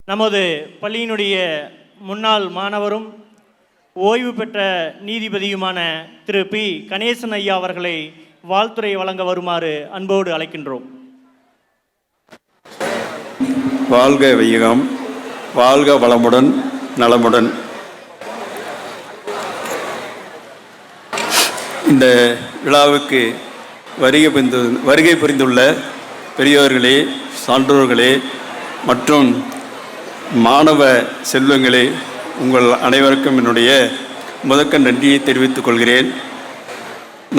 நமது பள்ளியினுடைய முன்னாள் மாணவரும் ஓய்வு பெற்ற நீதிபதியுமான திரு பி. கணேசன் ஐயா அவர்களை வாழ்த்துரை வழங்க வருமாறு அன்போடு அழைக்கின்றோம். வாழ்க வையகம், வாழ்க வளமுடன் நலமுடன். இந்த விழாவுக்கு வருகை புரிந்துள்ள பெரியோர்களே, சான்றோர்களே மற்றும் மாணவ செல்வங்களே, உங்கள் அனைவருக்கும் என்னுடைய முதற்க நன்றியை தெரிவித்துக் கொள்கிறேன்.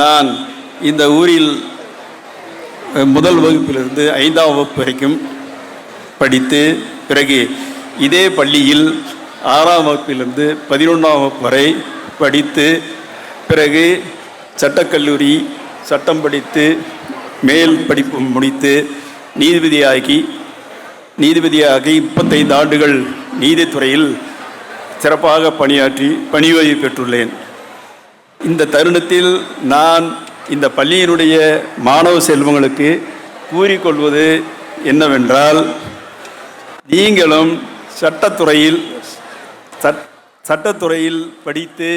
நான் இந்த ஊரில் முதல் வகுப்பிலிருந்து 5ஆம் வகுப்பு வரைக்கும் படித்து, பிறகு இதே பள்ளியில் 6ஆம் வகுப்பிலிருந்து 11ஆம் வகுப்பு வரை படித்து, பிறகு சட்டக்கல்லூரி சட்டம் படித்து மேல் படிப்பு முடித்து நீதிபதியாகி 35 ஆண்டுகள் நீதித்துறையில் சிறப்பாக பணியாற்றி பணி ஓய்வு பெற்றுள்ளேன். இந்த தருணத்தில் நான் இந்த பள்ளியினுடைய மாணவ செல்வங்களுக்கு கூறிக்கொள்வது என்னவென்றால், நீங்களும் சட்டத்துறையில் படித்து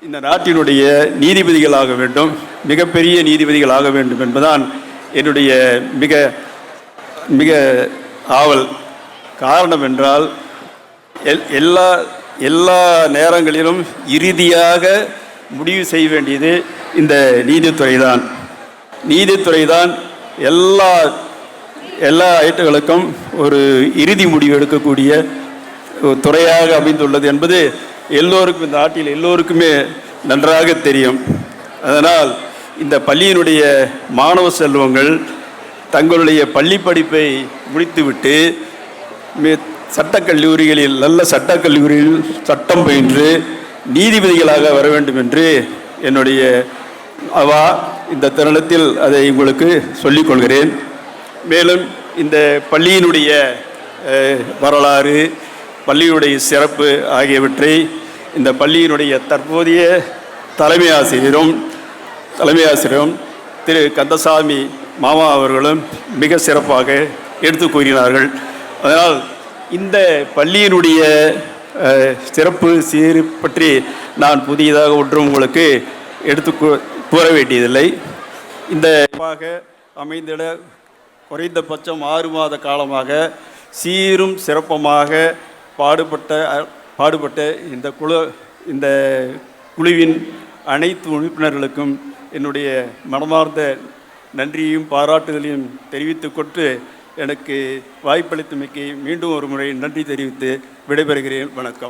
இந்த நாட்டினுடைய நீதிபதிகளாக வேண்டும், மிகப்பெரிய நீதிபதிகளாக வேண்டும் என்பதுதான் என்னுடைய மிக மிக ஆவல். காரணம் என்றால், எல்லா நேரங்களிலும் இறுதியாக முடிவு செய்ய வேண்டியது இந்த நீதித்துறை தான் எல்லா ஐட்டங்களுக்கும் ஒரு இறுதி முடிவு எடுக்கக்கூடிய துறையாக அமைந்துள்ளது என்பது எல்லோருக்கும், இந்த நாட்டில் எல்லோருக்குமே நன்றாக தெரியும். அதனால் இந்த பள்ளியினுடைய மாணவ செல்வங்கள் தங்களுடைய பள்ளி படிப்பை முடித்துவிட்டு சட்டக்கல்லூரிகளில், நல்ல சட்டக்கல்லூரியில் சட்டம் பயின்று நீதிபதிகளாக வர வேண்டும் என்று என்னுடைய இந்த தருணத்தில் அதை உங்களுக்கு சொல்லிக்கொள்கிறேன். மேலும் இந்த பள்ளியினுடைய வரலாறு, பள்ளியினுடைய சிறப்பு ஆகியவற்றை இந்த பள்ளியினுடைய தற்போதைய தலைமை ஆசிரியரும் திரு கந்தசாமி மாமா அவர்களும் மிக சிறப்பாக எடுத்து கூறினார்கள். அதனால் இந்த பள்ளியினுடைய சிறப்பு சீர் பற்றி நான் புதியதாக ஒன்றும் உங்களுக்கு எடுத்து கூற வேண்டியதில்லை. இந்த அமைந்திட குறைந்தபட்சம் 6 மாத காலமாக சீரும் சிறப்பமாக பாடுபட்ட இந்த குழுவின் அனைத்து உறுப்பினர்களுக்கும் என்னுடைய மனமார்ந்த நன்றியையும் பாராட்டுதலையும் தெரிவித்துக் கொண்டு, எனக்கு வாய்ப்பளித்தமைக்கு மீண்டும் ஒரு முறை நன்றி தெரிவித்து விடைபெறுகிறேன். வணக்கம்.